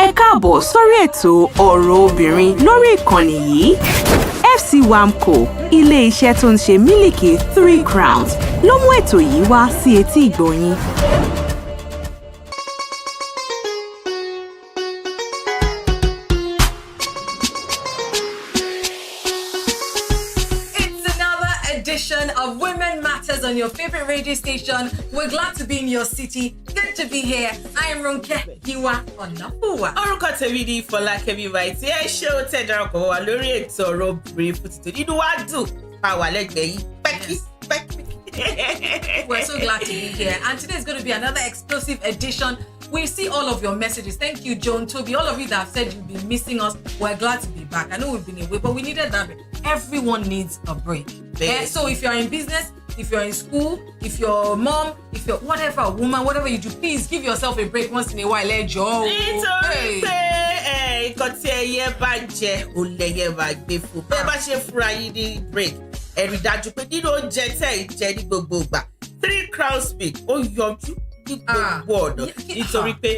Ẹ káàbọ̀ sórí ètò ọ̀rọ̀ obìnrin lórí ìkànnì yìí. FC Wamco, ilé-iṣẹ́ tó ń ṣe mílìkì 3 Crowns, ló mú ètò yìí wá sí etí ìgbọ̀nyín. Of Women Matters on your favorite radio station. We're glad to be in your city. Good to be here. I am Ronke Giwa Onafuwa. Orúkọ tèmi ni Fọlákẹ́mi White. Ẹ ṣé o tẹ́ darapọ̀ wá lórí ètò ọ̀rọ̀ obìnrin fún títò. Inú wa dùn pa wà lẹ́gbẹ̀ẹ́ yìí. Pẹ́kí. We're so glad to be here. And today is going to be another explosive edition. We see all of your messages. Thank you, Joan, Toby. All of you that have said you've been missing us. We're glad to be back. I know we've been away, but we needed that break. Everyone needs a break. So if you're in business, if you're in school, if you're a mom, if you're whatever, a woman, whatever you do, please give yourself a break once in a while. Let go. Nítorí pé nǹkan tí ẹyẹ bá jẹ ò lẹyẹ bá gbé fún. Bẹ́ẹ̀ bá ṣe fúnra yín ní break, ẹ rí dájú pé nínú oúnjẹ tẹ́ ẹ jẹ ní gbogbo ìgbà 3 Crowns milk ó yọjú ní gbogbo ọ̀nà nítorí pé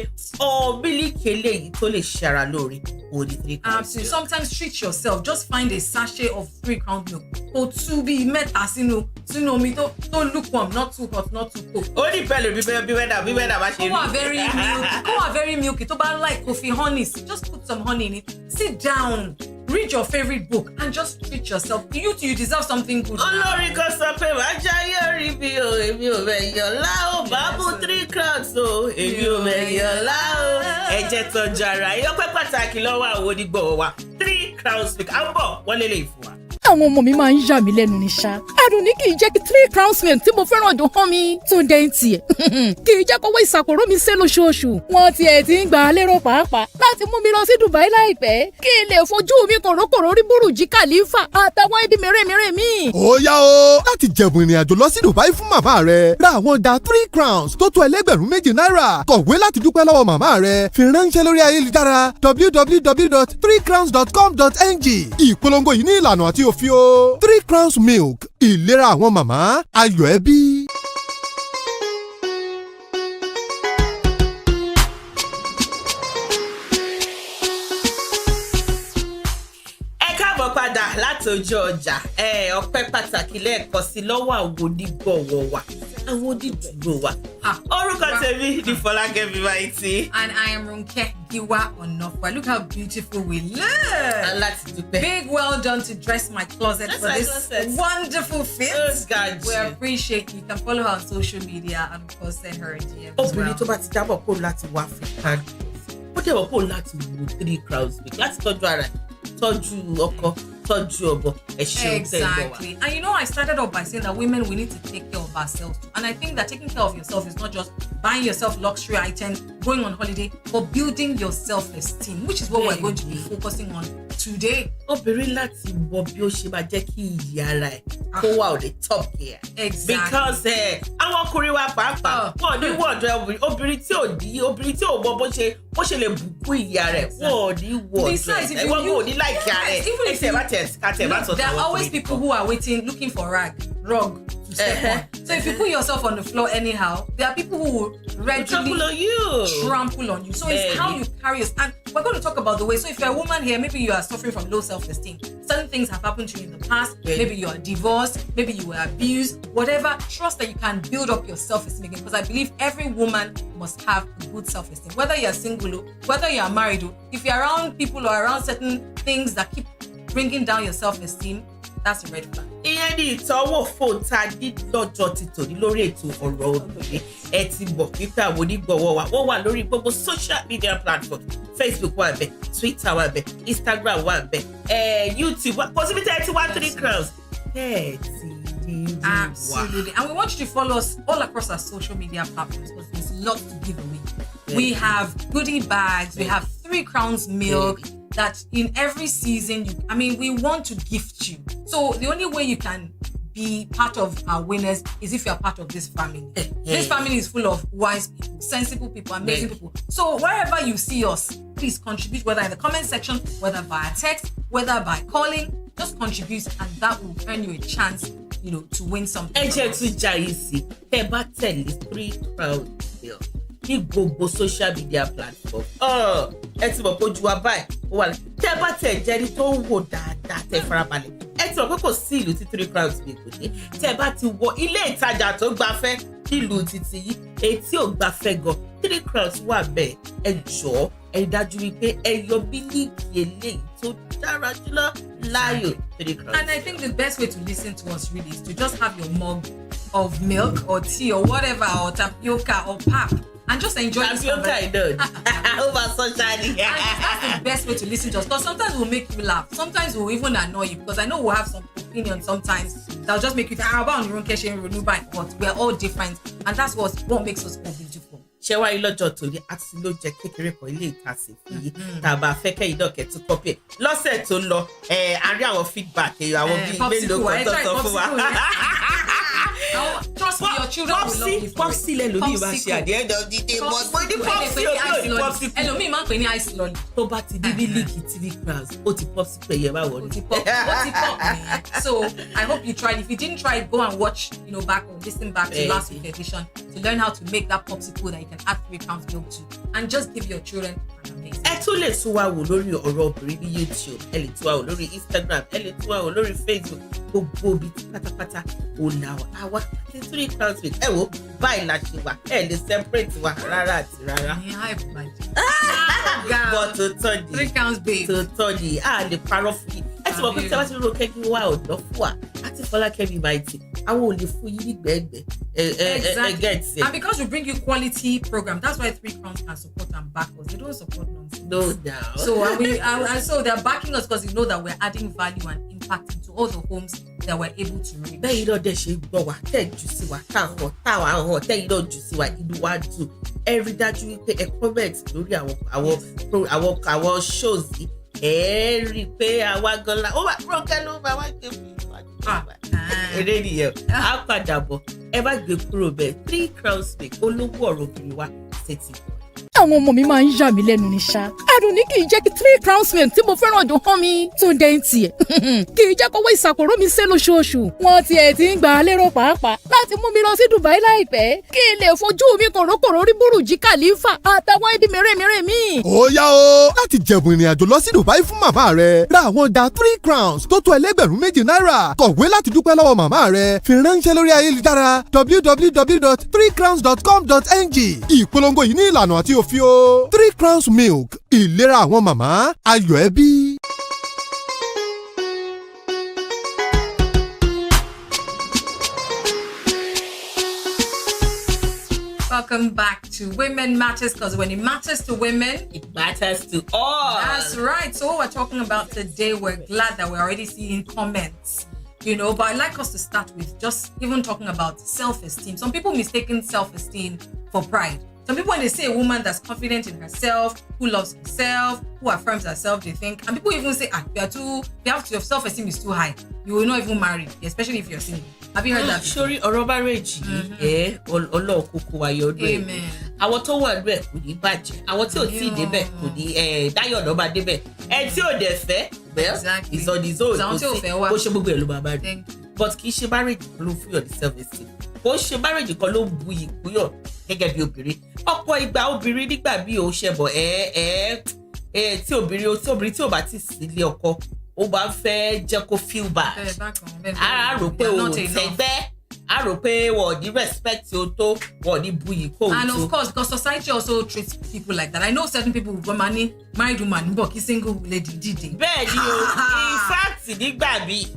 mílíkì eléyìí tó lè ṣara lóore ó ní 3 Crowns. Absolutely. Sometimes treat yourself. Just find a sachet of 3 Crowns milk. Or 2 bí mẹ́ta sínú omi tó lukewarm, not too hot, not too cold. Ó ní pẹ̀lú bí wẹ́dà bá ṣe rí. Kó wà very milky. Tó bá like coffee, honey, just put some honey in it. Sit down. Read your favorite book and just treat yourself. You deserve something good. Olórí kan sọ pé màá jáyé orí mi o, èmi ò mẹ̀yàn lá o, bá mú 3 Crowns o, èmi ò mẹ̀yàn lá o. Ẹ jẹ́ tọ́jú ara yín. Ọpẹ́ pàtàkì lọ́wọ́ àwọn onígbọ̀wọ́ wa 3 Crowns milk. À ń bọ̀ wọ́n lélẹ̀ ìfún wa. Àwọn ọmọ mi máa ń yà mí lẹ́nu ní ṣá. Adùn ní kì í jẹ́ kí 3 Crowns milk tí mo fẹ́ràn dùn hàn mi. Tó ń dẹ́yìn tiẹ̀. Kì í jẹ́ kọ́wọ́ ìsàkóró mi sé lóṣooṣù. Wọ́n tiẹ̀ ti ń gbà á lérò pàápàá láti mú mi lọ sí Dubai láìpẹ́. Kí n lè fojú mi kòrókòró rí Burj Khalifa àtàwọn ibi mèremère mi. Ó yá o! Láti jẹ̀bùn ìrìn àjò lọ sí Dubai fún màmá rẹ̀. Ra àwọn ọjà 3 Crowns tó tó ẹlẹ́gbẹ̀rún $2 Kọ̀wé láti dúpẹ́ lọ́wọ́ màmá rẹ̀. Fi ránṣẹ́ lórí ayélujára www.3crowns.com.ng. Ìpolongo yìí ní ìlànà àti òfin o. 3 Crowns milk, ìlera àwọn màmá, ayọ̀ ẹbí. Padà láti ojú ọjà ọpẹ́ pàtàkì lẹ́ẹ̀kan sí lọ́wọ́ àwọn onígbọ̀wọ́ wa àwọn onídùúró wa. Orúkọ tèmi ni Fọlákẹ́mi White. And I am Ronke Giwa Onafuwa. Look how beautiful we look. Láti dúpẹ́. Big well done to dress my closet for this wonderful fit. We appreciate you. You can follow her on social media and of course send her a DM as well. Obìnrin tó bá ti jábọ̀ kó láti wá African. Ó dẹ̀ wọ́n kó láti wo 3 Crowns milk láti tọ́jú ara ẹ̀. Tọ́jú ọkọ, tọ́jú ọbọ, ẹ ṣeun. Exactly. And you know, I started off by saying that women, we need to take care of ourselves too. And I think that taking care of yourself is not just buying yourself luxury items, going on holiday, but building your self-esteem, which is what we're going to be focusing on today. Obìnrin láti wọ bí ó ṣe máa jẹ́ kí ìyá ara ẹ̀ kó wà on the top gear. Exactly. Because àwọn ọkùnrin wa pàápàá wọn ní wọ̀ọ̀dọ̀ obìnrin tí ò mọ bó ṣe lè bùkún ìyá rẹ̀ wọ́n ní wọ̀ọ̀dọ̀ wọ́n kò ní láìkí ara ẹ̀. There are always people who are waiting, looking for rug to step on. So if you put yourself on the floor anyhow, there are people who will regularly trample on you. So it's how you carry yourself. And we're going to talk about the way. So if you're a woman here, maybe you are suffering from low self-esteem. Certain things have happened to you in the past. Maybe you are divorced. Maybe you were abused. Whatever. Trust that you can build up your self-esteem again. Because I believe every woman must have a good self-esteem. Whether you're single, whether you're married, if you're around people or around certain things that keep bringing down your self-esteem, that's a red flag. Ìyẹn ni ìtọ́wò fóun tá a ní lọ́jọ́ ti tòní lórí ètò ọ̀rọ̀ obìnrin. Ẹ ti mọ̀ pípẹ́ àwọn onígbọ̀wọ́ wa. Wọ́n wà lórí gbogbo social media platform. Facebook wà bẹ̀, Twitter wà bẹ̀, Instagram wà bẹ̀, YouTube wà. Kò síbi tẹ́ ẹ ti wá 3 Crowns. Absolutely. And we want you to follow us all across our social media platforms because there's lots to give away. We have goodie bags. We have 3 Crowns milk. That in every season, we want to gift you. So the only way you can be part of our winners is if you're part of this family. This family is full of wise people, sensible people, amazing people. So wherever you see us, please contribute, whether in the comment section, whether via text, whether by calling, just contribute and that will earn you a chance, to win something. Ẹ jẹ́ tún jà yìí sí. Ẹ bá tẹ̀lé 3 Crowns milk. ní gbogbo social media platform. Ẹ ti mọ̀ pé ojú wa báyìí ó wà lẹ́yìn. Tẹ́ bá tẹ̀ jẹ́rí tó ń wò dáadáa tẹ́ farabalẹ̀. Ẹ ti mọ̀ pé kò sí ìlú tí 3 Crowns mi kò ní. Tẹ́ bá ti wọ ilé ìtajà tó gbafẹ́ nílùú títí yìí, èyí tí ò gbafẹ́ gan, 3 Crowns wà bẹ́ẹ̀. Ẹ jọ̀ọ́ ẹ dájú wípé ẹ yọ mílíkì eléyìí tó dára jùlọ láàyò 3 Crowns. And I think the best way to listen to us really is to just have your mug of milk or tea or whatever, or tapioca or pap, and just enjoy this conversation. Over sunshine. That's the best way to listen to us, because sometimes we'll make you laugh, sometimes we'll even annoy you, because I know we'll have some opinions sometimes that'll just make you think about your own question, but we're all different, and that's what makes us all beautiful. Ṣé wá rí lọ́jọ́ tòní àti ló jẹ́ kékeré kan ilé ìtasìn fún yìí tàbá fẹ́kẹ́ ìdọ̀kẹ́ tó kọ́pì lọ́sẹ̀ tó lọ a rí àwọn feedback àwọn bíi mélòó kan tó sọ fún wa. Trust me, your children will love you. Popsi lẹ́lòmíì máa ṣe at the end of the day but mo ní popsi òbí òní popsi kù. Ẹlòmíì máa ń pè ní ice lolly. Tó bá ti di mílíkì 3 Crowns ó ti popsi pé yẹ bá wọlé. Ó ti pop nìyẹn. So I hope you tried. If you didn't try it, go and watch back or listen back to last week's edition to learn how to make that popsicle that you can add 3 Crowns milk to, and just give your children an amazing. Ẹ tún lè tún wá wò lórí ọ̀rọ̀ obìnrin ní YouTube, ẹ lè tún wá wò lórí Instagram, ẹ lè tún wá wò lórí Facebook, gbogbo ibi tí pátápátá ò là wá ní 3 Crowns milk. Ẹ wo báyìí la ṣe wà, ẹ lè separate wa rárá àti rárá. Ní hype bàjẹ́. But tó tọ́ di 3 Crowns babe. tó tọ́ di a lè parọ́ fún yín. Ẹ ti mọ̀ pé tí a bá ti rò kẹ́kí wá ọ̀dọ́ fún wa àti Fọlákẹ́mi Mighty àwọn ò lè fún yín nígbẹ̀ẹ́gbẹ̀. Exactly. And because we bring you quality program, that's why 3 Crowns can support and back us. They don't support nonsense. No doubt. So and so they're backing us because they know that we're adding value and impact into all the homes that we're able to reach. Bẹ́ẹ̀ náà dẹ̀ ṣe gbọ́ wa tẹ̀ jù sí wa táwọn hàn tẹ̀yìn náà jù sí wa inú wa dùn. Ẹ rí dájú wípé ẹ comment lórí àwọn shows yìí. Ẹ rí pé àwa gan la ó wà Rónkẹ́ ló bá wá gbé fún wa. Eré nìyẹn á padà bọ̀ ẹ bá gbé kúrò bẹ́ẹ̀ 3 Crowns milk olówó ọ̀rọ̀ obìnrin wa ṣètì. Àwọn ọmọ mi máa ń yà mí lẹ́nu ní ṣá. Adùn ní kì í jẹ́ kí 3 Crowns milk tí mo fẹ́ràn dùn hàn mi. Tó ń dẹ́yìn tiẹ̀. Kì í jẹ́ kówó ìsàkóró mi sé lóṣooṣù. Wọ́n tiẹ̀ ti ń gbà á lérò pàápàá láti mú mi lọ sí Dubai láìpẹ́. Kí n lè fojú mi kòrókòró rí Burj Khalifa àtàwọn ibi mèremère mi. Ó yá o! Láti jẹ̀bùn ìrìn àjò lọ sí Dubai fún màmá rẹ̀, ra àwọn ọjà 3 Crowns tó tó $2,000 náírà. Kọ̀wé láti dúpẹ́ lọ́wọ́ màmá rẹ̀. Fi ránṣẹ́ lórí ayélujára www.3crowns.com.ng. Ìpolongo yìí ní ìlànà àti òfin o. 3 Crowns milk, ìlera àwọn màmá, ayọ̀ ẹbí. Welcome back to Women Matters, because when it matters to women, it matters to all. That's right. So what we're talking about today, we're glad that we're already seeing comments, but I'd like us to start with just even talking about self-esteem. Some people mistaken self-esteem for pride. Some people, when they say a woman that's confident in herself, who loves herself, who affirms herself, they think, and people even say, your self-esteem is too high. You will not even marry, especially if you're single. Have you heard that? Sorry, ọ̀rọ̀ marriage yìí, Ọlọ́run kúkú wa yọ ọdún ẹ̀. Amen. Àwọn tó wà lóẹ̀ kò ní bàjẹ́. Àwọn tí ò tí ì débẹ̀ kò ní Dáyọ̀ náà bá débẹ̀. Ẹ tí ò dẹ̀ fẹ́, Exactly. is on his own. Àwọn tí ò fẹ́ wá. Bó ṣe gbogbo ẹ̀ ló máa bá rí. But kì í ṣe marriage kan ló fún yàn ní self-esteem. Kò ṣe marriage kan ló bu ìpínyàn gẹ́gẹ́ bí obìnrin. Ọ̀pọ̀ ìgbà obìnrin nígbà bí ó ṣe bọ̀ tí obìnrin tí ò bá ti sí ilé ọkọ ó bá ń fẹ́ jẹ́ kó feel bad. A rò pé o tẹ́gbẹ́, a rò pé wọ́n ní respect o tó, wọ́n ní buyì kó o tó. And of course, because society also treats people like that. I know certain people with money, married woman, but single lady did. Bẹ́ẹ̀ni o, in fact nígbà míì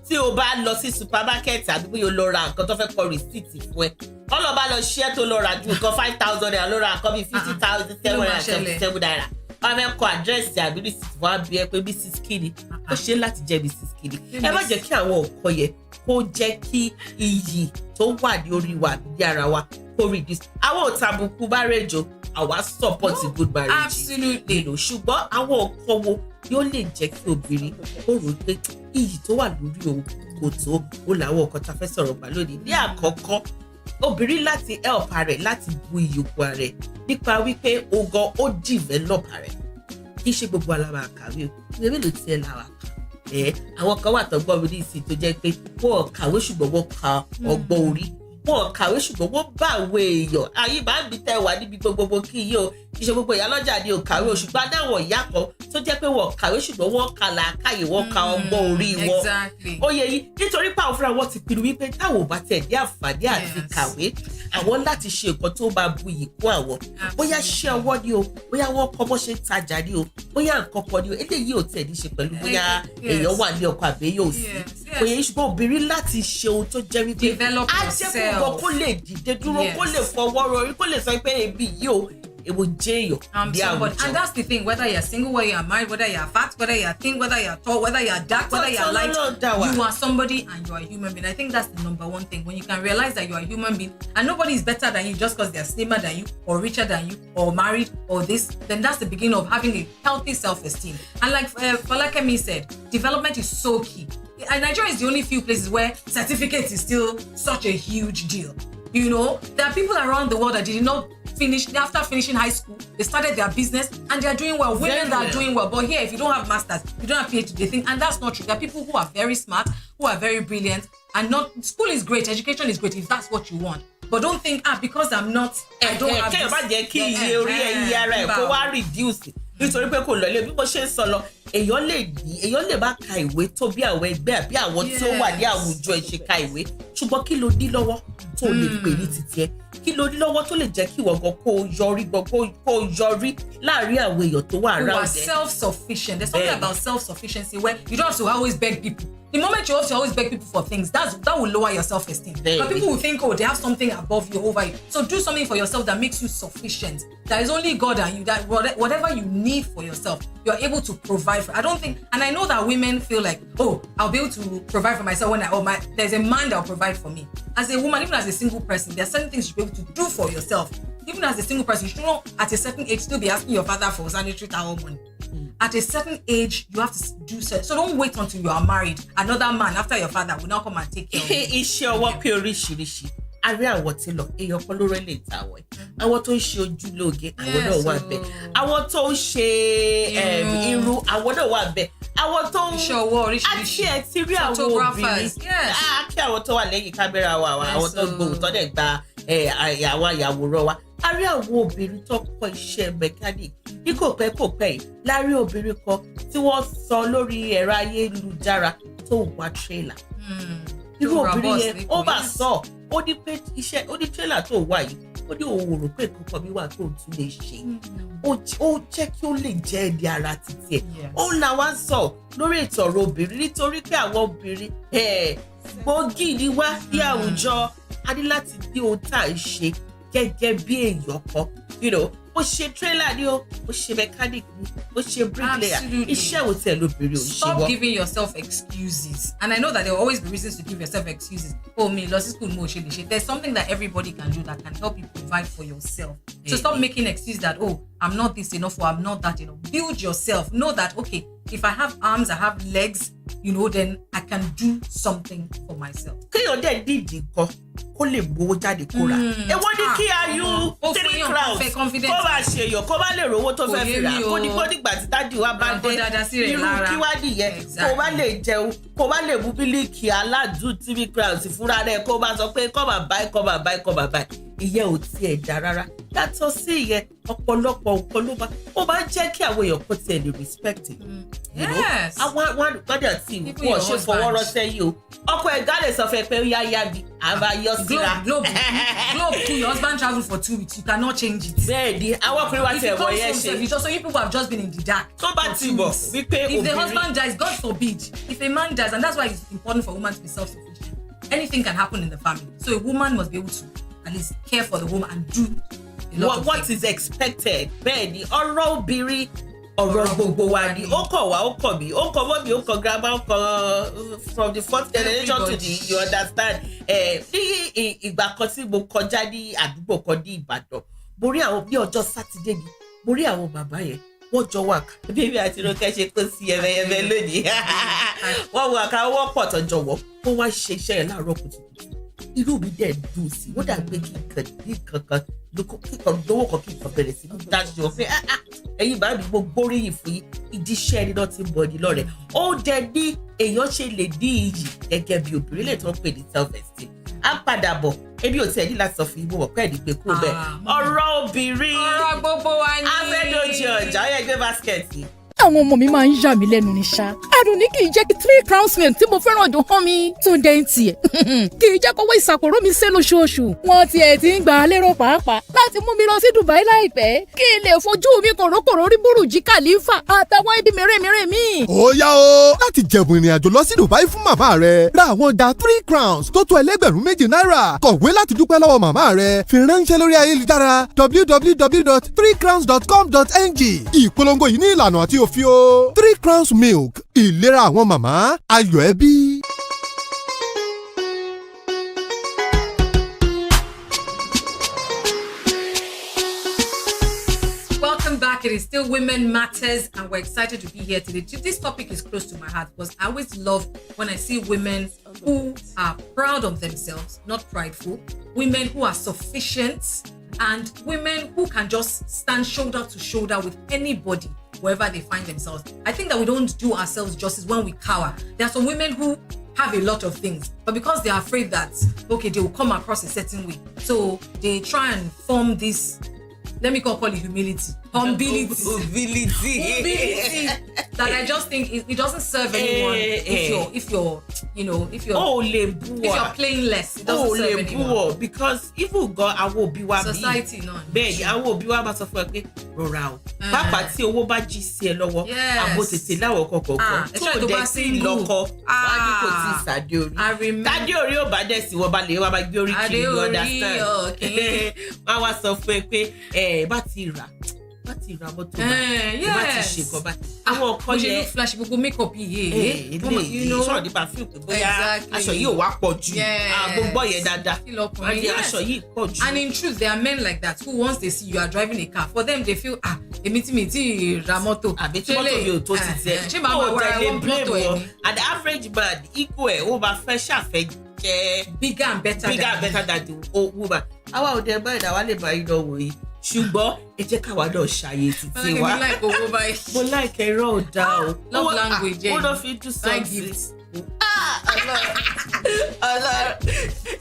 tí o bá lọ sí supermarket àbí bóyá o lọ ra nǹkan tó fẹ́ kọ receipt fún ẹ ọlọ́ba lọ ṣẹ́ tó lọ ra ju nǹkan 5,000 naira lọ ra nǹkan bíi 50,777 naira wọ́n fẹ́ kọ àdírẹ́sì àbí receipt wọ́n á bí ẹ pé Mrs. Kini ó ṣe láti jẹ́ Mrs. Kini. Ẹ má jẹ́ kí àwọn ọkọ yẹn kó jẹ́ kí iyì tó wà ní orí wa ní ara wa kó reduce. Àwọn ò tàbùkù marriage o, àwa support good marriage. Absolutely. Ṣùgbọ́n àwọn ọkọ wo yóò lè jẹ́ kí obìnrin ó rò pé iyì tó wà lórí òun kò tó ó làwọn ọkọ tá a fẹ́ sọ̀rọ̀ pa lónìí. Ní àkọ́kọ́ obìnrin láti help rẹ̀ láti bu ìyókù rẹ̀ nípa wípé ogan ó develop rẹ̀ kì í ṣe gbogbo alábàá kàwé o ìwé mélòó tiẹ̀ làwà kà àwọn kan wà tọ́gbọ́n mi ní ìsìn tó jẹ́ pé wọ́n kàwé ṣùgbọ́n wọ́n ka ọgbọ́n orí wọn kàwé ṣùgbọ́n wọ́n bá àwọn èèyàn ayé bá ń bí tẹ́ wà níbi gbogbo kí yìí o iṣẹ́ gbogbo ìyá lọ́jà ni ò kàwé ṣùgbọ́n adáwọ̀ ìyá kan tó jẹ́ pé wọ́n kàwé ṣùgbọ́n wọ́n kà làákàyè wọ́n ka ọgbọ́n orí wọn ó yẹ yìí nítorí pé àwọn fúnra wọn ti pinnu wípé táwọn ò bá tẹ̀ ní àǹfààní àti kàwé àwọn láti ṣe nǹkan tó máa bu iyì kún àwọn bóyá ṣẹ́ ọwọ́ ni o bóyá wọ́n kọ́ bó ṣe ń tajà ni o bóyá nǹkan kan ni o eléyìí ò tẹ̀ ní ṣe pẹ̀lú bóyá èèyàn wà ní ọkọ àbẹ́yẹ ò sí òye ṣùgbọ́n obìnrin láti ṣe ohun tó jẹ́ wípé á jẹ́ kó lè dìde dúró kó lè fọwọ́ rọrí kó lè sọ pé ebi yìí o èwo jẹ́ èèyàn bí àwùjọ. And that's the thing, whether you're single, whether you're married, whether you're fat, whether you're thin, whether you're tall, whether you're dark, whether you're light, you are somebody and you are a human being. I think that's the number one thing, when you can realize that you are a human being and nobody is better than you just because they're slimmer than you or richer than you or married or this, then that's the beginning of having a healthy self-esteem. And like Falakemi said, development is so key. And Nigeria is the only few places where certificates is still such a huge deal. You know, there are people around the world that did not finish, after finishing high school, they started their business and they're doing well. Women that are doing well. But here, if you don't have masters, you don't have PhD, they think, and that's not true. There are people who are very smart, who are very brilliant, and not, school is great, education is great if that's what you want. But don't think, because I'm not, I don't have this. Nítorí pé kò lọlé bí mo ṣe ń sọ lọ èèyàn lè bá ka ìwé tó bí àwọn ẹgbẹ́ àbí àwọn tí ó wà ní àwùjọ ìṣèkà ìwé ṣùgbọ́n kí ló ní lọ́wọ́ tó lè pè ní títí ẹ kí ló ní lọ́wọ́ tó lè jẹ́ kí ìwọ gan kó yọrí láàrin àwọn èèyàn tó wà around there. You are self-sufficient. There's something about self-sufficiency where you don't have to always beg people. The moment you have to always beg people for things, that will lower your self-esteem. But people will think, they have something above you, over you. So do something for yourself that makes you sufficient. There is only God and you, that whatever you need for yourself, you're able to provide for. I don't think, and I know that women feel like, I'll be able to provide for myself when there's a man that'll provide for me. As a woman, even as a single person, there are certain things you'll be able to do for yourself. Even as a single person, you should not at a certain age still be asking your father for sanitary towel money. At a certain age, you have to do so. So don't wait until you are married. Another man after your father will now come and take care of you. Iṣẹ́ ọwọ́ pé oríṣiríṣi. A rí àwọn tí lọ, èèyàn kan ló rẹ́lẹ̀ ìta àwọ̀ ẹ̀. Àwọn tó ń ṣe ojúlóge, àwọn náà wà bẹ́ẹ̀. Àwọn tó ń ṣe irun, àwọn náà wà bẹ́ẹ̀. Àwọn tó ń iṣẹ́ ọwọ́ oríṣiríṣi. Àti ẹ̀ ti rí àwọn obìnrin. Kí àwọn tó wà lẹ́yìn kámẹ́rà wa, àwọn tó gbòòrò tó dẹ̀ gba àwọn àyàwòrán wa. A rí àwọn obìnrin tó kọ́ iṣẹ́ mechanic ní kò pẹ́ yìí láàrin obìnrin kan tí wọ́n sọ lórí ẹ̀rọ ayélujára tó ń wá tírélà. Irú obìnrin yẹn ó bá sọ ó ní pé ó ní tírélà tó wà yìí ó ní òun rò pé nǹkan mi wà tó tún lè ṣe ó jẹ́ kí ó lè jẹ́ ẹni ara títí ẹ̀ ó là wá sọ lórí ètò ọ̀rọ̀ obìnrin nítorí pé àwọn obìnrin gbòógì ni wá ní àwùjọ a ní láti ní ohun tá à ń ṣe gẹ́gẹ́ bí èèyàn kan ó ṣe trailer ni ó ṣe mechanic ni ó ṣe bricklayer iṣẹ́ wo tẹ̀ lóbìnrin ò ṣe wọ́n. Stop giving yourself excuses, and I know that there will always be reasons to give yourself excuses. Me lọ sí school mo ṣe lè ṣe. There's something that everybody can do that can help you provide for yourself. So stop making excuses that I'm not this enough or I'm not that enough. Build yourself. Know that if I have arms, I have legs, then I can do something for myself. Kéèyàn dẹ̀ dídì kan kó lè gbowó jáde kó rà. Èwo ni kí ayú 3 crowns kó bá ṣe yọ kó bá lè rówó tó fẹ́ fi rà kó ní kó nígbà tí dájú wa bá dé irú kí wá nìyẹn kó bá lè jẹun kó bá lè mú bílíkì aládùn 3 crowns fúnra rẹ̀ kó bá sọ pé come and buy. Ìyẹn ò tiẹ̀ dá rárá. Yàtọ̀ sí ìyẹn ọ̀pọ̀lọpọ̀ nǹkan ló máa ń jẹ́ kí àwọn èèyàn kó tiẹ̀ lè respect it. Yes. Àwọn àgbàdà tí wọ́n ṣe fọwọ́ rọ́ sẹ́yìn o. Ọkọ ẹ̀gá lè sọ fẹ́ pé ó yá bí àbá yọ síra. Globe your husband travel for 2 weeks, you cannot change it. Bẹ́ẹ̀ni, àwọn ọkùnrin wa tẹ̀ wọ̀ yẹn ṣe. If you people have just been in the dark. Tó bá ti bọ̀ wípé obìnrin. If the husband dies, God forbid. If a man dies, and that's why it's important for a woman to be self-sufficient. Anything can happen in the family. So a woman must be able to at least care for the woman and do a lot of what things. Is expected. Bẹ́ẹ̀ni, ọ̀rọ̀ obìnrin ọ̀rọ̀ gbogbo wa ni ó kọ̀ wá ó kọ̀ mí ó kọ̀ mọ́ mi ó kọ̀ grandma ó kọ̀ from the 4th generation to the you understand. Ní ìgbà kan tí mo kọjá ní àdúgbò kan ní Ìbàdàn mo rí àwọn bí ọjọ́ sátidé ni mo rí àwọn bàbá yẹn wọ́n jọ wà ká bébí àti Rónkẹ́ ṣe kó sí ẹ̀mẹ́yẹmẹ́ lónìí wọ́n wà ká wọ́n pọ̀ tọ́jọ́ wọ́n wá ṣe iṣẹ́ yẹn láàárọ̀ kùtùkùtù irú mi dẹ̀ dùn sí wọ́n dàgbé kíkan lówó kan kíkan bẹ̀rẹ̀ sí ní dájú ọ pé ẹ̀yin bá mi mo gbóríyìn fún yín ìdí iṣẹ́ ẹni náà ti ń bọ̀ ní lọ́rẹ̀ ó dẹ̀ ní èèyàn ṣe lè ní iyì gẹ́gẹ́ bí obìnrin lè tó ń pè ní self-esteem á padà bọ̀ ebi ò tiẹ̀ ní láti sọ fún ibo ọ̀pẹ́ ẹ̀dí pé kú bẹ́ẹ̀ ọ̀rọ̀ obìnrin ọ̀rọ̀ gbogbo wa ni afẹ́dọ̀jì ọjà ó yẹ gbé báskẹ̀tì. àwọn ọmọ mi máa ń yà mí lẹ́nu ní ṣá. Àdùnní kì í jẹ́ kí 3 crowns milk tí mo fẹ́ràn jù hàn mi. Túndé ń tiẹ̀ kì í jẹ́ kówó ìsàkóró mi sé lóṣooṣù. Wọ́n tiẹ̀ ti ń gbà á lérò pàápàá láti mú mi lọ sí Dubai láìpẹ́ kí n lè fojú mi kòrókòró rí Burj Khalifa àtàwọn ibi mèremère mi. ó yá o láti jẹ̀bùn ìrìn àjò lọ sí Dubai fún màmá rẹ ra àwọn ọjà 3 crowns tó tó ẹlẹ́gbẹ̀rún méjì náírà kọ̀wé láti dúpẹ́ lọ́wọ́ màmá rẹ fi ránṣẹ́ lórí ayélujára www.3crowns.com.ng ìpolongo yìí ní ìlànà àti òfin o 3 crowns milk ìlera àwọn màmá ayọ̀ ẹbí. Welcome back. It is still Women Matters, and we're excited to be here today. This topic is close to my heart because I always love when I see women who are proud of themselves, not prideful, women who are sufficient, and women who can just stand shoulder to shoulder with anybody wherever they find themselves. I think that we don't do ourselves justice when we cower. There are some women who have a lot of things, but because they are afraid that, okay, they will come across a certain way, so they try and form this, let me call it humility. Humility. That I just think it doesn't serve anyone if you're playing less. It doesn't serve anyone. Because if you go awo biwa society no. Bẹ́ẹ̀ni awo biwa bá sọ fún ẹ pé rọra o. Pápá tí owó bá jí sí ẹ lọ́wọ́, àbò tètè láwọ̀ kọ̀ọ̀kan. Tó dẹ̀ sí lọ́kọ, wá ní kò tí ì sàdé orí. Sàdé orí ò bá dẹ̀ sí wọ́n bá lè wá bá gbé orí kiri, you understand? Wọ́n wá sọ fún ẹ pé bá ti rà mọ́tò bá ti ṣe nǹkan bá àwọn ọkọ yẹn flash gbogbo makeup yìí sọ̀rọ̀ nípa fíìmù pé bóyá aṣọ yìí ò wá pọ̀ jù gbogbo yẹn dáadáa aṣọ yìí pọ̀ jù. And in truth there are men like that who once they see you are driving a car, for them they feel èmi tí mi ti ra mọ́tò àbí tí mọ́tò mi ò tó ti tẹ ṣé màá máa wọra wọn mọ́tò ẹ̀ ni. And the average man equal ẹ̀ ó máa fẹ́ ṣàfẹ́ jẹ́ bigger and better than the woman. àwa ò dẹ̀ báyìí àwa lè máa yín náà wòye ṣùgbọ́n ẹ jẹ́ káwa náà ṣàyè títí wa. Mo like ẹ̀rọ ọ̀dà o. Love language ẹ̀. Wọ́n lọ fi do something. Ọlọ́run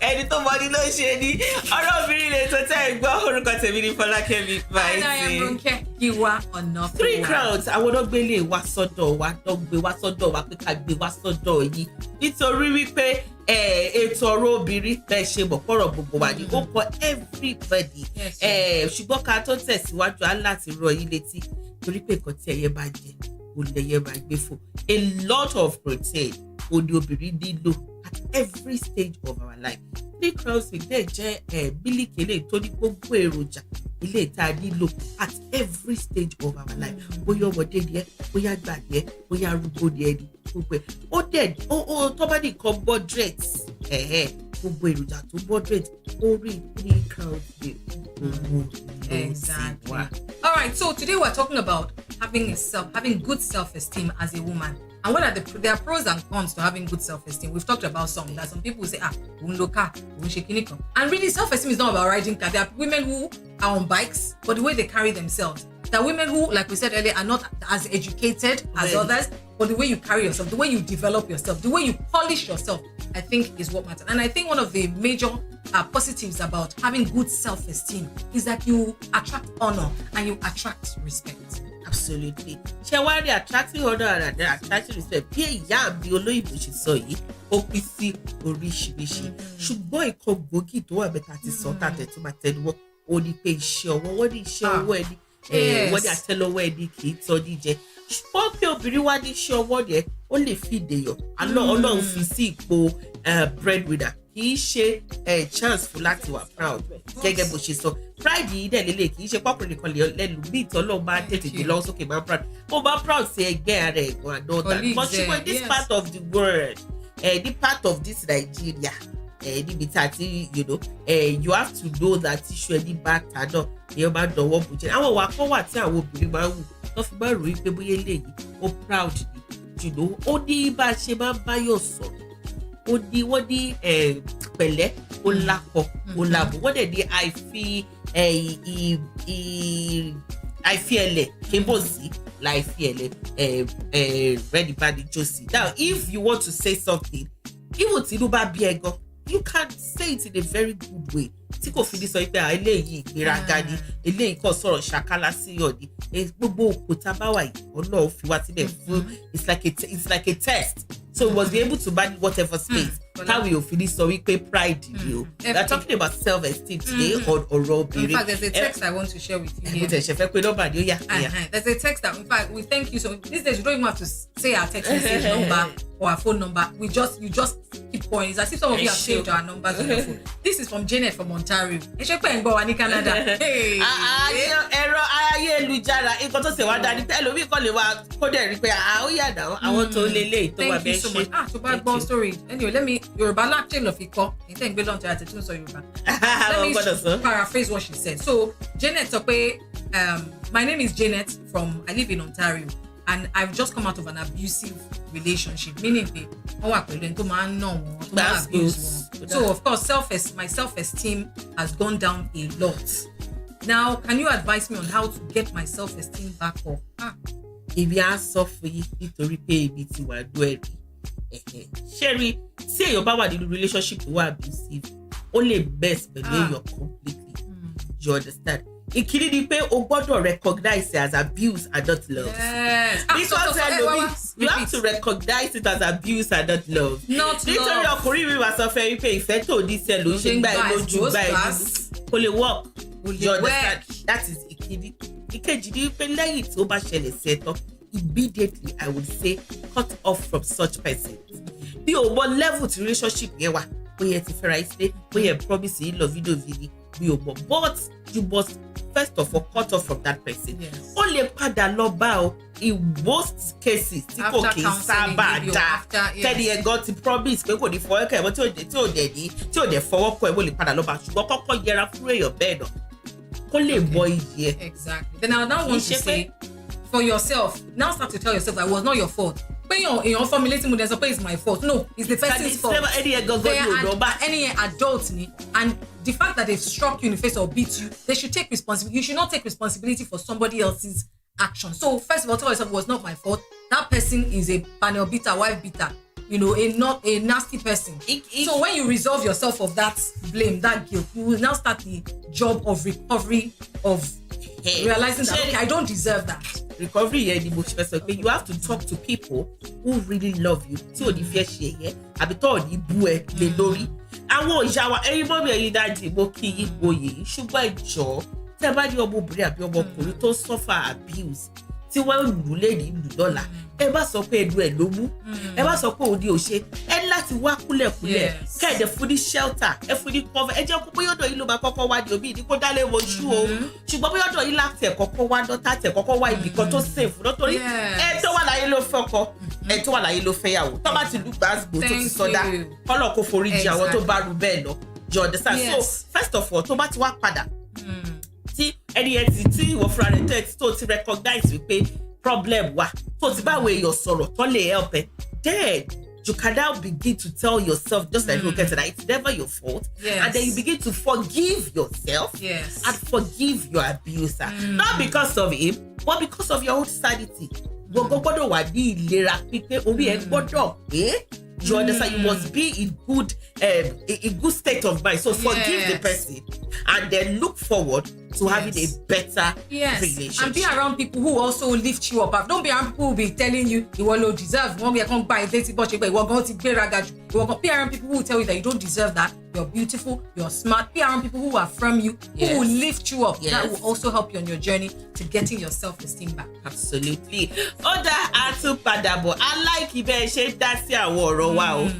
ẹni tó mọ ní ló ṣe ni ọ̀rọ̀ obìnrin lè tó tẹ́ ẹ gbọ́ orúkọ tèmi ní Fọlákẹ́mi báyìí. I am Ronke Giwa ọ̀nà 3 crowns àwọn ọlọ́gbẹ́lẹ̀ wá sọ́dọ̀ wa lọ́gbé wá sọ́dọ̀ wa pé ká gbé wá sọ́dọ̀ yìí nítorí wípé ètò ọ̀rọ̀ obìnrin bẹ́ẹ̀ ṣe mọ̀ pọ̀rọ̀ gbogbo wa ni ó kọ everybody ṣùgbọ́n ká tó tẹ̀síwájú á láti rọ yín létí torí pé nǹkan tí ẹyẹ bá jẹ kò lẹyẹ máa gbé fún a lot of protein òní obìnrin nílò at every stage of our life. 3 crowns milk dẹ̀ jẹ́ mílíkì eléyìí tó ní gbogbo èròjà ilé ìta nílò at every stage of our life. Bóyá ọmọdé ni ẹ bóyá àgbà ni ẹ bóyá arúgbó ni ẹ ní gbogbo ẹ ó dẹ̀ ó tó bá nìkan moderate gbogbo èròjà tó moderate ó rí 3 crowns milk. Exactly. All right, so today we're talking about having good self-esteem as a woman. And what are there are pros and cons to having good self-esteem. We've talked about some. That some people say, and really self-esteem is not about riding car. There are women who are on bikes, but the way they carry themselves. There are women who, like we said earlier, are not as educated as others, but the way you carry yourself, the way you develop yourself, the way you polish yourself, I think is what matters. And I think one of the major positives about having good self-esteem is that you attract honor and you attract respect. Absolutely. Ṣé wá rí attracting honor and attracting respect bí ìyá àbí olóyìnbó ṣe sọ yìí ó pín sí oríṣiríṣi ṣùgbọ́n ìkan gbòógì tó wà mẹ́ta ti sọ tàbí tó máa tẹnuwọ́ ó ní pé iṣẹ́ ọwọ́ wọ́n ní iṣẹ́ ọwọ́ ẹni wọ́n ní àtẹ́lẹwọ́ ẹni kì í tọ́ ní jẹ ṣùgbọ́n pé obìnrin wá ní iṣẹ́ ọwọ́ yẹn ó lè fi ìdèyàn Ọlọ́run fi sí ipò breadwinner kì í ṣe chance fún láti wà proud gẹ́gẹ́ bó ṣe sọ pride yìí dẹ̀ lélẹ̀ kì í ṣe pọ́pùrù nìkan lẹ́nu bí ìtọ́ Ọlọ́run bá tètè dé lọ́wọ́ sókè máa proud ó bá proud sí ẹgbẹ́ ara ẹ̀gbọ́n àdọ́ta but ṣùgbọ́n this part of the world the part of this Nigeria níbi tá a ti you have to know that iṣu ẹni bá ta náà èèyàn máa dọ̀wọ́ bò jẹ́ àwọn ìwà kan wà tí àwọn obìnrin máa ń wù tó fi máa ròyìn pé bóyá eléyìí ó proud ni ó ní bá a ṣe máa ń báyọ̀ sọ̀rọ̀ wọ́n ní pẹ̀lẹ́ ó lápọ̀ ó làbọ̀ wọ́n dẹ̀ ní àìfi ẹlẹ̀ kébò sí láìfi ẹlẹ̀ rẹ́ni bá ní jọ́sí. Now if you want to say something even tí inú bá bí ẹ gan you can say it in a very good way. Tí kò fi ní sọ pé eléyìí ìgbéraga ni, eléyìí kò sọ̀rọ̀ ṣàkálà sí yọ̀ ni. Gbogbo òkúta bá wà yìí, Ọlọ́run fi wá síbẹ̀ fún it's like a test. So we must be able to manage whatever space. How we finish so we pay pride in you. We're talking about self-esteem today or robbery. In fact, there's a text I want to share with you here. There's a text that, in fact, we thank you. So these days, you don't even have to say our text message number or our phone number. You just keep calling. It's as if some of you have saved our numbers on your phone. This is from Janet from Ontario. Canada. Hey. Thank you so much. So bad ball story. Anyway, let me Yoruba lecture of Iko. Let me paraphrase what she said. So Janet my name is Janet I live in Ontario, and I've just come out of an abusive relationship, meaning so of course my self-esteem has gone down a lot. Now, can you advise me on how to get my self-esteem back up? If you are suffering, nítorí pé ibi tí wà dúró Sherry, say your power in the relationship to abusive, only best but you're completely. You understand? It can be o gbọ́dọ̀ recognize it as abuse and not love. Yes. Because you have to recognize it as abuse and not love. Not love. Nítorí ọkùnrin mi wá sọ fẹ́ wípé ìfẹ́ tó ní sẹ́ ló ṣe gbá ẹ lójú gbá ẹ nínú. Kò lè work. You understand? That is ìkíní. Ìkejì ni wípé lẹ́yìn tí ó bá ṣẹlẹ̀ sí ẹ tán, immediately I would say cut off from such person. Bí o mọ level tí relationship yẹn wà, bóyá ti fẹ́ra ìsílẹ̀, bóyá promise yìí lọ video bí o mọ, but you must first of all cut off from that person. Ó lè padà lọ bá o in most cases tí kò kì í sábà dá tẹ́lẹ̀ ẹ̀gọ́ ti promise pé kò ní fọwọ́ kẹ́ ẹ̀mọ́ tí ò dẹ̀ fọwọ́ kọ́ ẹ̀ mo lè padà lọ bá ṣùgbọ́n kọ́kọ́ yẹra fún èèyàn bẹ́ẹ̀ náà kó lè mọ iyì ẹ̀. Exactly. Then I now want to say for yourself, now start to tell yourself that it was not your fault. When you're formulating with them, it's my fault. No, it's the person's fault. Any adult, and the fact that they've struck you in the face or beat you, they should take responsibility. You should not take responsibility for somebody else's action. So first of all, tell yourself it was not my fault. That person is a panel beater, wife beater. Not a nasty person. So when you resolve yourself of that blame, that guilt, you will now start the job of recovery, of realizing that okay, I don't deserve that. Recovery here the most person. You have to talk to people who really love you. Tí o ní fẹ́ ṣe yẹ, àbí tó ní bú ẹ lé lórí. Àwọn ìyá wa ẹ̀yin mọ́ mi ẹ̀yin dájú mo kí yín gboyè. Ṣùgbọ́n ìjọ tẹ́ bá ní ọmọbìnrin àbí ọmọkùnrin tó suffer abuse tí wọ́n lù lé ní ìlú lọ́la. Ẹ bá sọ pé ẹnu ẹ̀ ló mú. Ẹ bá sọ pé òdi ò ṣe. Ẹ láti wá kúlẹ̀kúlẹ̀. Kẹ́ẹ̀dẹ̀ fún ní shelter. Ẹ fún ní cover. Ẹ jẹ́ kó bóyá ọ̀dọ̀ yìí ló máa kọ́kọ́ wá ní òbí ní kó dálé wojú o. Ṣùgbọ́n bóyá ọ̀dọ̀ yìí láti ẹ̀ kọ́kọ́ wá dọ́tà tẹ̀ kọ́kọ́ wá ibì kan tó safe lọ́tọ́rí. Ẹ tó wà láyé ló fẹ́ ọkọ. Ẹ tó wà láyé ló fẹ́ yàwó. Tó bá ti lù gbàgbó tó ti sọdá. Kọ́lọ̀ kó forí jì àwọn tó bá rú bẹ́ẹ̀ lọ. You understand? So first of all, tó bá ti wá padà. Tí ẹni ẹ tí ìwọ fúnra rẹ̀ tẹ̀ tó ti recognize wípé problem wa tó ti báwo èèyàn sọ̀rọ̀ tó lè help ẹ then you can now begin to tell yourself just like Roke said that it's never your fault and then you begin to forgive yourself and forgive your abuser not because of him but because of your own sanity gbogbo gbọ́dọ̀ wà ní ìlera pípé orí ẹ gbọ́dọ̀ pé you understand you must be in good state of mind so forgive the person and then look forward to having a better relationship. And be around people who also lift you up. Don't be around people who will be telling you ìwọ ló deserve. Wọ́n bí ẹ kàn gba ìdẹ́tí bọ́ ṣe pé ìwọ gan ti gbéraga jù. Be around people who will tell you that you don't deserve that. You're beautiful, you're smart. Be around people who affirm you, who will lift you up. That will also help you on your journey to getting your self-esteem back. Absolutely. Oda Atupadabo. I like ibẹ̀ ṣe dá sí àwọn ọ̀rọ̀ wa o.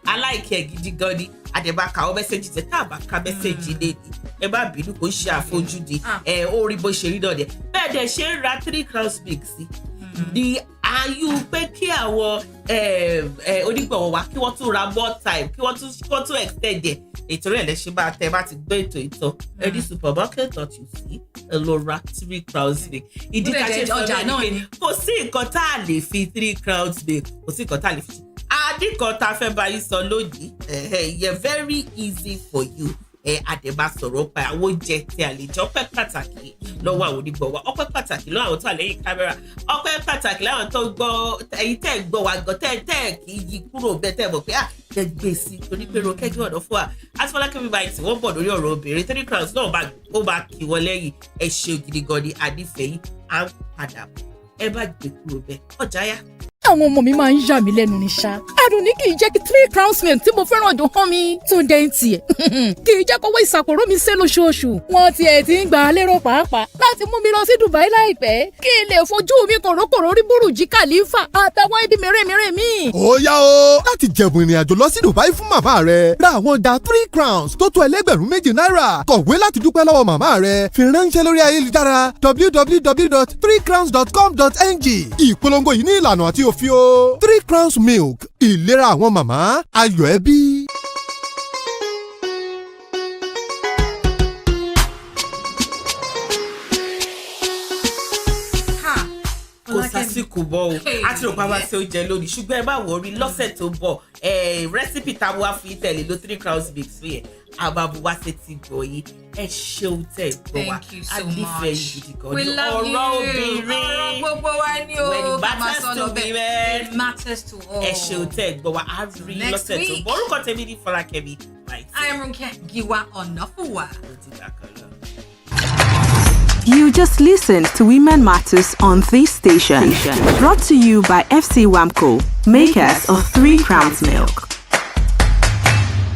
I like ẹ gidi gan ni. Àdèbàkà ọ mẹ́sẹ̀jì tẹ̀ tá àbàkà mẹ́sẹ̀jì lé ní. Ẹ bá bínú kò ṣe àfojúdi. Ó rí bó ṣe rí náà dẹ̀. Bẹ́ẹ̀ dẹ̀ ṣe ń ra 3 crowns mix sí. Di ayú pé kí àwọn onígbọ̀wọ̀ wa kí wọ́n tún ra more time kí wọ́n tún extend ẹ̀. Ètò rẹ̀ lẹ́sẹ̀ bá tẹ bá ti gbé ètò ìtàn. Any supermarket that you see, ẹ lọ ra 3 crowns mix. Ìdí ká ṣe sọ bẹ́ẹ̀ ni pé kò sí nǹkan tá a lè fi 3 crowns mix kò sí nǹkan tá a lè fi. Àdìkan tá a fẹ́ bá yín sọ lónìí, yẹ very easy for you. Àdèmà sọ̀rọ̀ pa àwọn oúnjẹ tí a lè jẹ ọpẹ́ pàtàkì lọ́wọ́ àwọn onígbọ̀wọ́ ọpẹ́ pàtàkì lọ́wọ́ àwọn tó wà lẹ́yìn kámẹ́rà ọpẹ́ pàtàkì láwọn tó gbọ́ ẹ̀yin tẹ́ gbọ́ wa gan tẹ́ kì í yí kúrò bẹ́ẹ̀ tẹ́ mọ̀ pé kẹ́ gbé sí torí pé ro kẹ́gbẹ́ ọ̀dọ́ fún wa àti Fọlákẹ́mi báyìí tí wọ́n bọ̀ lórí ọ̀rọ̀ obìnrin 3 crowns náà ó bá kí wọ́n lẹ́yìn ẹ ṣe ògidì gan ni àdìfẹ́yìn à ń padà bọ̀ ẹ bá gbé kúrò bẹ́ẹ̀ ọjà yá. àwọn ọmọ mi máa ń yà mí lẹ́nu ní ṣá. adùn ní kì í jẹ́ kí 3 crowns milk tí mo fẹ́ràn dùn hàn mi. Túndé ń tiẹ̀ kì í jẹ́ kówó ìsàkóró mi sé lóṣooṣù. wọ́n tiẹ̀ ti ń gbà á lérò pàápàá láti mú mi lọ sí Dubai láìpẹ́ kí n lè fojú mi kòrókòró rí Bùrùjí Khalifa àtàwọn ibi mèremère mi. ó yá o láti jẹ̀bùn ìrìn àjò lọ sí Dubai fún màmá rẹ ra àwọn ọjà 3 crowns tó tó ẹlẹ́gbẹ̀rún 2 náírà kọ̀wé láti dúpẹ́ lọ́wọ́ màmá rẹ fi ránṣẹ́ lórí ayélujára www.3crowns.com.ng ìpolongo yìí ní ìlànà àti òfin o 3 crowns milk ìlera àwọn màmá ayọ̀ ẹbí. kò sásìkò bọ̀ o àti rò pàmò àti oúnjẹ lónìí ṣùgbọ́n ẹ bá wọ̀ rí lọ́sẹ̀ tó bọ̀ rẹ́sípì tá a wá fún ìtẹ̀lé ló 3 crowns mix fún yẹn àbábúwá ṣe ti gbọ̀ yìí ẹ ṣeun tẹ̀ gbọ́ wa àdìfẹ́ yìí gidi gan ni ọ̀rọ̀ obìnrin ọ̀rọ̀ gbogbo wa ni o when it matters to women it matters to all. ẹ ṣeun tẹ̀ gbọ́ wa á rí lọ́sẹ̀ tó bọ̀ orúkọ tèmi ní Fọlákẹ́mi Ronke Giwa Ọ̀nàfùwà. You just listened to Women Matters on this station. Brought to you by FC Wamco, makers of 3 Crowns Milk.